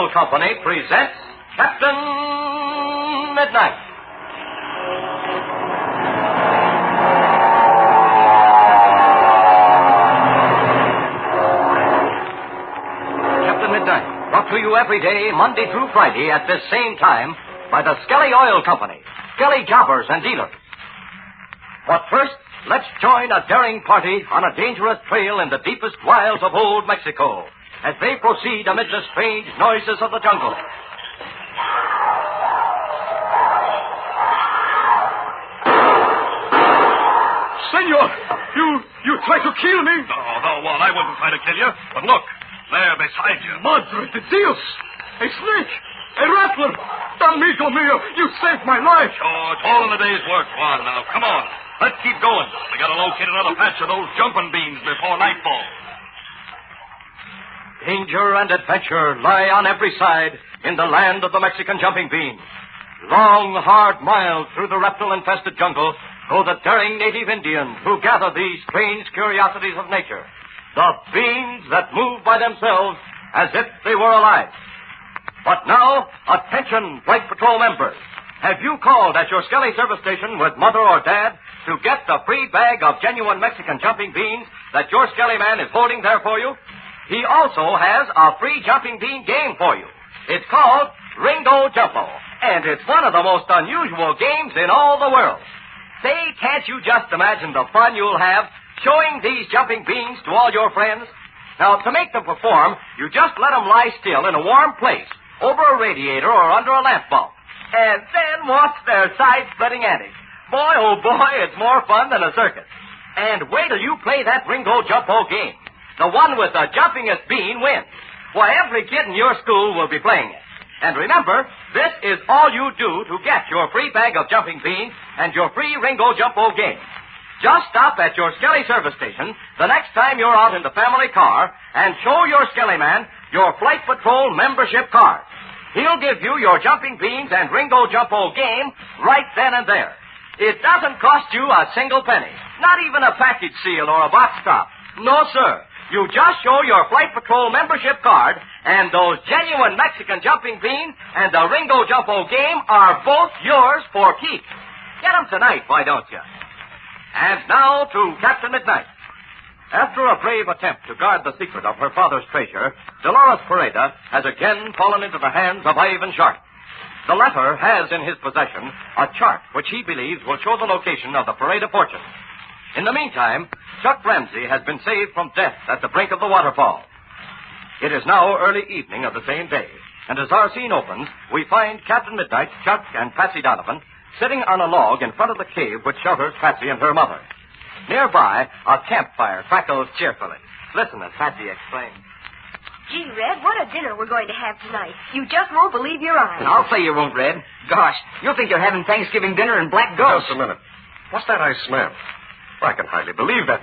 Oil Company presents Captain Midnight. Captain Midnight, brought to you every day, Monday through Friday at this same time by the Skelly Oil Company, Skelly Jobbers and Dealers. But first, let's join a daring party on a dangerous trail in the deepest wilds of old Mexico as they proceed amid the strange noises of the jungle. Senor, you tried to kill me? No, well, I wouldn't try to kill you. But look, there beside you. Madre de Dios! A snake! A rattler! Amigo mio, you saved my life! Sure, it's all in the day's work, Juan. Now, come on. Let's keep going. We gotta locate another patch of those jumping beans before nightfall. Danger and adventure lie on every side in the land of the Mexican jumping bean. Long, hard miles through the reptile-infested jungle go the daring native Indians who gather these strange curiosities of nature. The beans that move by themselves as if they were alive. But now, attention, Flight Patrol members. Have you called at your Skelly service station with Mother or Dad to get the free bag of genuine Mexican jumping beans that your Skelly man is holding there for you? He also has a free jumping bean game for you. It's called Ringo Jumpo, and it's one of the most unusual games in all the world. Say, can't you just imagine the fun you'll have showing these jumping beans to all your friends? Now, to make them perform, you just let them lie still in a warm place, over a radiator or under a lamp bulb, and then watch their side-splitting antics. Boy, oh boy, it's more fun than a circus. And wait till you play that Ringo Jumpo game. The one with the jumpingest bean wins. Why, every kid in your school will be playing it. And remember, this is all you do to get your free bag of jumping beans and your free Ringo Jumpo game. Just stop at your Skelly service station the next time you're out in the family car and show your Skelly man your Flight Patrol membership card. He'll give you your jumping beans and Ringo Jumpo game right then and there. It doesn't cost you a single penny, not even a package seal or a box top. No, sir. You just show your Flight Patrol membership card, and those genuine Mexican jumping beans and the Ringo Jumpo game are both yours for keeps. Get them tonight, why don't you? And now to Captain Midnight. After a brave attempt to guard the secret of her father's treasure, Dolores Pareda has again fallen into the hands of Ivan Sharp. The latter has in his possession a chart which he believes will show the location of the Pareda fortune. In the meantime, Chuck Ramsey has been saved from death at the brink of the waterfall. It is now early evening of the same day, and as our scene opens, we find Captain Midnight, Chuck, and Patsy Donovan sitting on a log in front of the cave which shelters Patsy and her mother. Nearby, a campfire crackles cheerfully. Listen as Patsy explains. Gee, Red, what a dinner we're going to have tonight. You just won't believe your eyes. I'll say you won't, Red. Gosh, you'll think you're having Thanksgiving dinner in Black Gulch. Just a minute. What's that I smell? I can hardly believe that.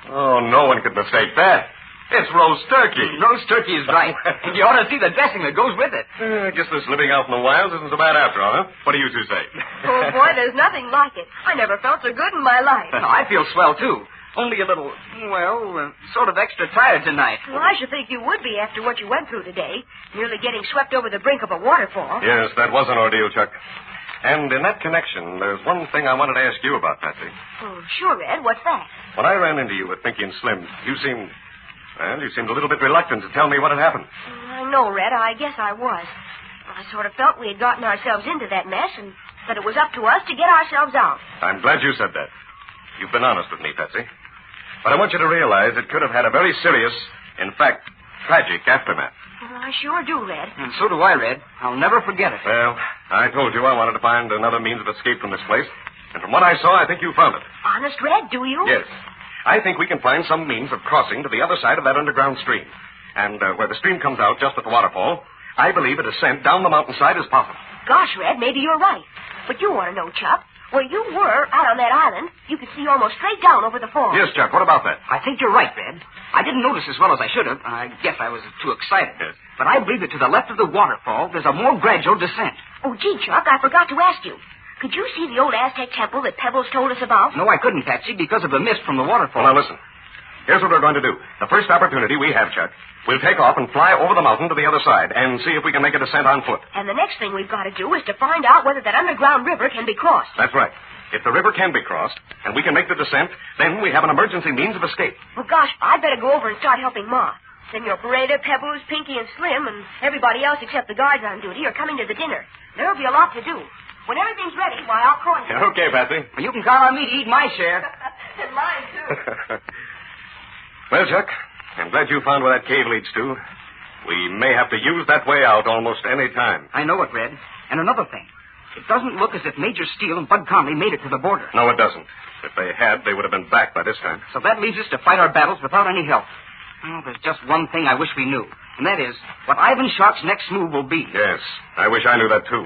Oh, no one could mistake that. It's roast turkey. Roast turkey is right. You ought to see the dressing that goes with it. I guess this living out in the wilds isn't so bad after all, huh? What do you two say? Oh, boy, there's nothing like it. I never felt so good in my life. I feel swell, too. Only a little, sort of extra tired tonight. Well, I should think you would be after what you went through today. Nearly getting swept over the brink of a waterfall. Yes, that was an ordeal, Chuck. And in that connection, there's one thing I wanted to ask you about, Patsy. Oh, sure, Ed. What's that? When I ran into you with Pinky and Slim, you seemed a little bit reluctant to tell me what had happened. I know, Red. I guess I was. I sort of felt we had gotten ourselves into that mess and that it was up to us to get ourselves out. I'm glad you said that. You've been honest with me, Patsy. But I want you to realize it could have had a very serious, in fact, tragic aftermath. Well, I sure do, Red. And so do I, Red. I'll never forget it. Well, I told you I wanted to find another means of escape from this place. And from what I saw, I think you found it. Honest, Red, do you? Yes. I think we can find some means of crossing to the other side of that underground stream. And where the stream comes out just at the waterfall, I believe a descent down the mountainside is possible. Gosh, Red, maybe you're right. But you want to know, Chuck. Where you were, out on that island, you could see almost straight down over the falls. Yes, Chuck, what about that? I think you're right, Red. I didn't notice as well as I should have. I guess I was too excited. Yes. But I believe that to the left of the waterfall, there's a more gradual descent. Oh, gee, Chuck, I forgot to ask you. Could you see the old Aztec temple that Pebbles told us about? No, I couldn't, Patsy, because of the mist from the waterfall. Well, now, listen. Here's what we're going to do. The first opportunity we have, Chuck, we'll take off and fly over the mountain to the other side and see if we can make a descent on foot. And the next thing we've got to do is to find out whether that underground river can be crossed. That's right. If the river can be crossed and we can make the descent, then we have an emergency means of escape. Well, gosh, I'd better go over and start helping Ma. Senor Pareda, Pebbles, Pinky, and Slim, and everybody else except the guards on duty are coming to the dinner. There'll be a lot to do. When everything's ready, why, I'll call you. Okay, Patsy. Well, you can count on me to eat my share. And mine, too. Well, Chuck, I'm glad you found where that cave leads to. We may have to use that way out almost any time. I know it, Red. And another thing. It doesn't look as if Major Steele and Bud Conley made it to the border. No, it doesn't. If they had, they would have been back by this time. So that leaves us to fight our battles without any help. Oh, there's just one thing I wish we knew, and that is what Ivan Shark's next move will be. Yes, I wish I knew that, too.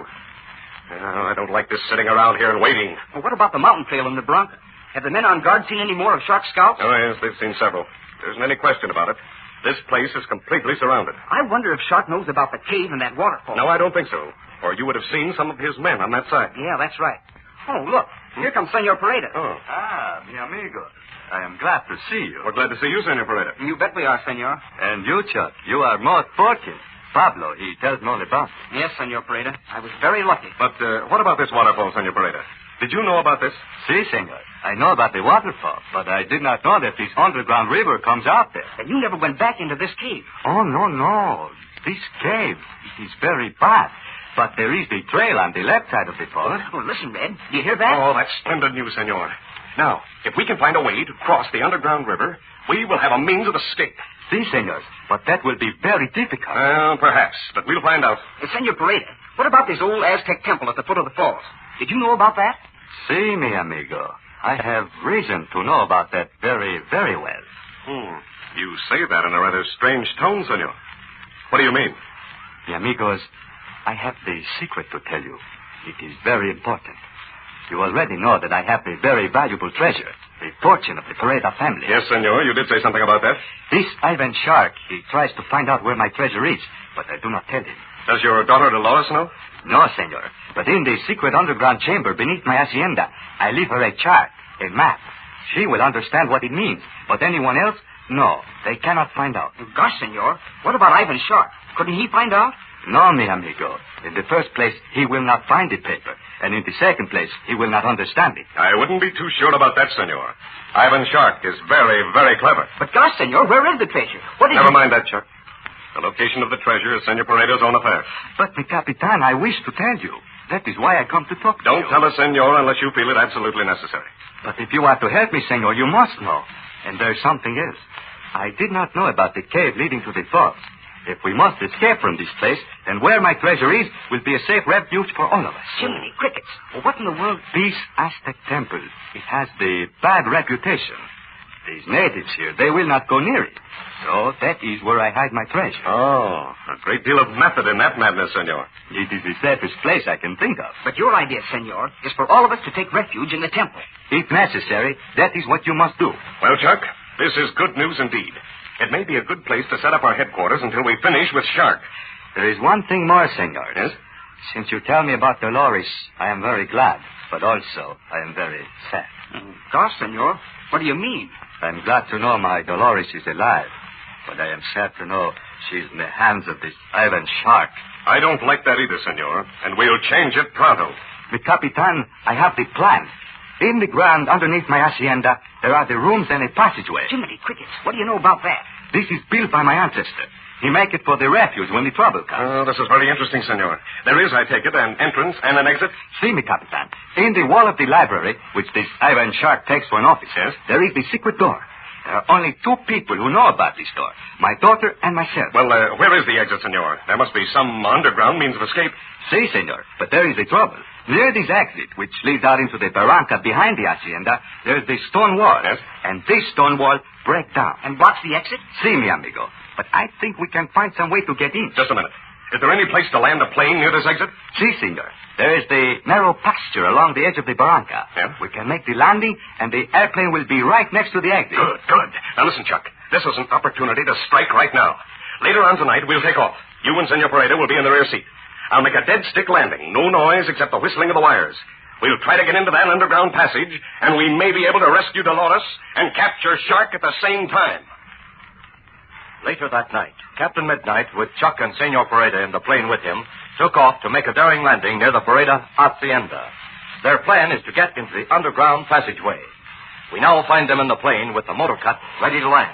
I don't like this sitting around here and waiting. Well, what about the mountain trail in the Bronco? Have the men on guard seen any more of Shark's scouts? Oh, yes, they've seen several. There isn't any question about it. This place is completely surrounded. I wonder if Shark knows about the cave and that waterfall. No, I don't think so. Or you would have seen some of his men on that side. Yeah, that's right. Oh, look. Here comes Senor Pareda. Oh. Ah, mi amigo. I am glad to see you. We're glad to see you, Senor Pareda. You bet we are, Senor. And you, Chuck, you are most fortunate. Pablo, he tells me all about it. Yes, Senor Pareda. I was very lucky. But what about this waterfall, Senor Pareda? Did you know about this? Si, senor. I know about the waterfall, but I did not know that this underground river comes out there. And you never went back into this cave. Oh, no. This cave, it is very bad. But there is the trail on the left side of the falls. Oh, listen, Red. Do you hear that? Oh, that's splendid news, Senor. Now, if we can find a way to cross the underground river, we will have a means of escape. Si, senor. But that will be very difficult. Well, perhaps, but we'll find out. Senor Pareda, what about this old Aztec temple at the foot of the falls? Did you know about that? Si, mi amigo. I have reason to know about that very, very well. You say that in a rather strange tone, Senor. What do you mean? Mi amigos, I have the secret to tell you. It is very important. You already know that I have a very valuable treasure, the fortune of the Pareda family. Yes, Senor, you did say something about that. This Ivan Shark, he tries to find out where my treasure is, but I do not tell him. Does your daughter Dolores know? No, senor. But in the secret underground chamber beneath my hacienda, I leave her a chart, a map. She will understand what it means. But anyone else? No, they cannot find out. Gosh, senor. What about Ivan Shark? Couldn't he find out? No, mi amigo. In the first place, he will not find the paper. And in the second place, he will not understand it. I wouldn't be too sure about that, Senor. Ivan Shark is very, very clever. But gosh, senor, where is the treasure? Never mind that, Chuck. The location of the treasure is Senor Paredo's own affair. But, mi capitan, I wish to tell you. That is why I come to talk to you. Don't tell us, Senor, unless you feel it absolutely necessary. But if you are to help me, senor, you must know. And there's something else. I did not know about the cave leading to the falls. If we must escape from this place, then where my treasure is will be a safe refuge for all of us. Jiminy crickets. Well, what in the world? This Aztec temple, it has the bad reputation. These natives here, they will not go near it. So that is where I hide my treasure. Oh, a great deal of method in that madness, Senor. It is the safest place I can think of. But your idea, senor, is for all of us to take refuge in the temple. If necessary, that is what you must do. Well, Chuck, this is good news indeed. It may be a good place to set up our headquarters until we finish with Shark. There is one thing more, senor. Yes? Since you tell me about Dolores, I am very glad, but also I am very sad. Gosh, senor, what do you mean? I'm glad to know my Dolores is alive, but I am sad to know she's in the hands of this Ivan Shark. I don't like that either, Senor, and we'll change it pronto. The Capitan, I have the plan. In the ground underneath my hacienda, there are the rooms and a passageway. Jiminy crickets, what do you know about that? This is built by my ancestor. He make it for the refuge when the trouble comes. Oh, this is very interesting, Senor. There is, I take it, an entrance and an exit? See me, Capitan. In the wall of the library, which this Ivan Shark takes for an office, yes, there is the secret door. There are only two people who know about this door, my daughter and myself. Well, where is the exit, Senor? There must be some underground means of escape. Si, senor, but there is a trouble. Near this exit, which leads out into the barranca behind the hacienda, there is the stone wall. Yes? And this stone wall break down. And blocks the exit? Si, mi amigo. But I think we can find some way to get in. Just a minute. Is there any place to land a plane near this exit? Si, senor. There is the narrow pasture along the edge of the barranca. Yeah? We can make the landing, and the airplane will be right next to the exit. Good, good. Now listen, Chuck. This is an opportunity to strike right now. Later on tonight, we'll take off. You and Senor Pareda will be in the rear seat. I'll make a dead stick landing. No noise except the whistling of the wires. We'll try to get into that underground passage, and we may be able to rescue Dolores and capture Shark at the same time. Later that night, Captain Midnight, with Chuck and Senor Pareda in the plane with him, took off to make a daring landing near the Pareda Hacienda. Their plan is to get into the underground passageway. We now find them in the plane with the motor cut ready to land.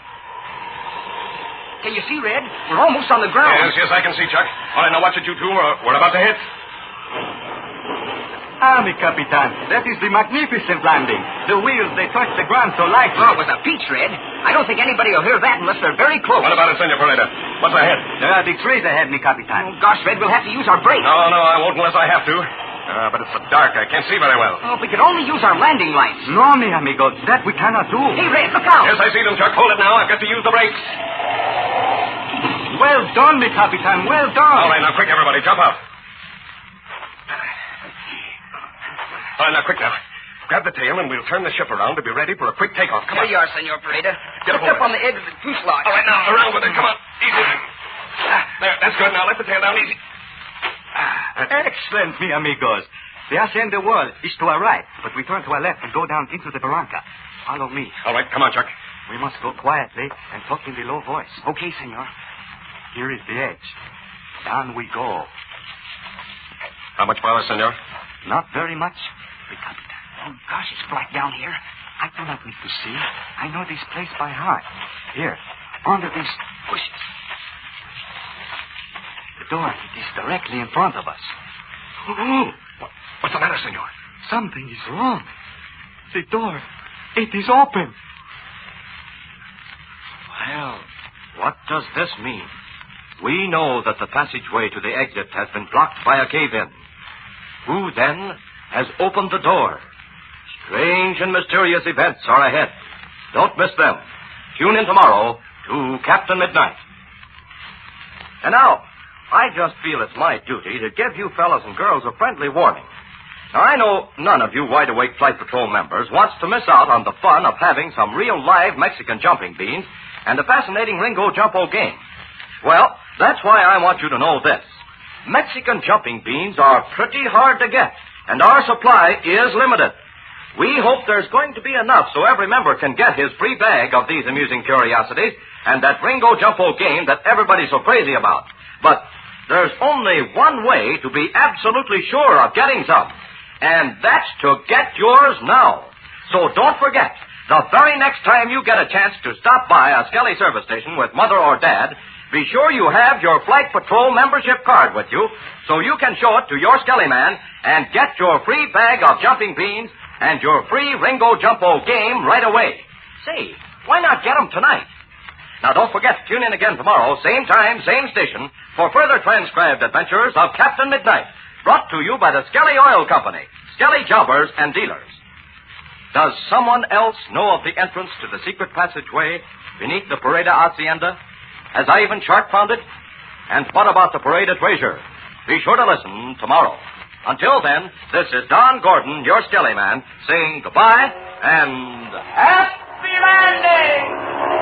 Can you see, Red? We're almost on the ground. Yes, I can see, Chuck. All right, now watch it, you two. We're about to hit. Mi Capitan, that is the magnificent landing. The wheels, they touch the ground so lightly. Oh, it was a peach, Red. I don't think anybody will hear that unless they're very close. What about it, Senor Pareda? What's ahead? There are the trees ahead, mi Capitan. Oh, gosh, Red, we'll have to use our brakes. No, I won't unless I have to. But it's so dark, I can't see very well. Oh, if we could only use our landing lights. No, mi amigo, that we cannot do. Hey, Red, look out. Yes, I see them, Chuck. Hold it now. I've got to use the brakes. Well done, mi Capitan, well done. All right, now, quick, everybody. Jump out. All right, now, quick now. Grab the tail, and we'll turn the ship around to be ready for a quick takeoff. Come on. There you are, Senor Pareda. Get Just aboard. up on the edge of the fuselage. All right, now, around with it. Come on. Easy. There, that's good. Now, let the tail down easy. Excellent, mi amigos. The hacienda wall is to our right, but we turn to our left and go down into the barranca. Follow me. All right, come on, Chuck. We must go quietly and talk in the low voice. Okay, Senor. Here is the edge. Down we go. How much farther, Senor? Not very much, mi Capitan. Oh, gosh, it's black down here. I do not need to see. I know this place by heart. Here, under these bushes. The door is directly in front of us. Oh, what's the matter, Senor? Something is wrong. The door, it is open. Well, what does this mean? We know that the passageway to the exit has been blocked by a cave-in. Who, then, has opened the door? Strange and mysterious events are ahead. Don't miss them. Tune in tomorrow to Captain Midnight. And now, I just feel it's my duty to give you fellas and girls a friendly warning. Now, I know none of you wide-awake Flight Patrol members wants to miss out on the fun of having some real live Mexican jumping beans and a fascinating Ringo Jumpo game. Well, that's why I want you to know this. Mexican jumping beans are pretty hard to get, and our supply is limited. We hope there's going to be enough so every member can get his free bag of these amusing curiosities and that Ringo Jumpo game that everybody's so crazy about. But there's only one way to be absolutely sure of getting some, and that's to get yours now. So don't forget, the very next time you get a chance to stop by a Skelly service station with Mother or Dad, be sure you have your Flight Patrol membership card with you so you can show it to your Skelly man and get your free bag of jumping beans and your free Ringo Jumpo game right away. Say, why not get them tonight? Now, don't forget to tune in again tomorrow, same time, same station, for further transcribed adventures of Captain Midnight, brought to you by the Skelly Oil Company, Skelly Jobbers and Dealers. Does someone else know of the entrance to the secret passageway beneath the Pareda Hacienda? Has Ivan Shark found it? And what about the Pareda treasure? Be sure to listen tomorrow. Until then, this is Don Gordon, your Skelly man, saying goodbye and happy landing!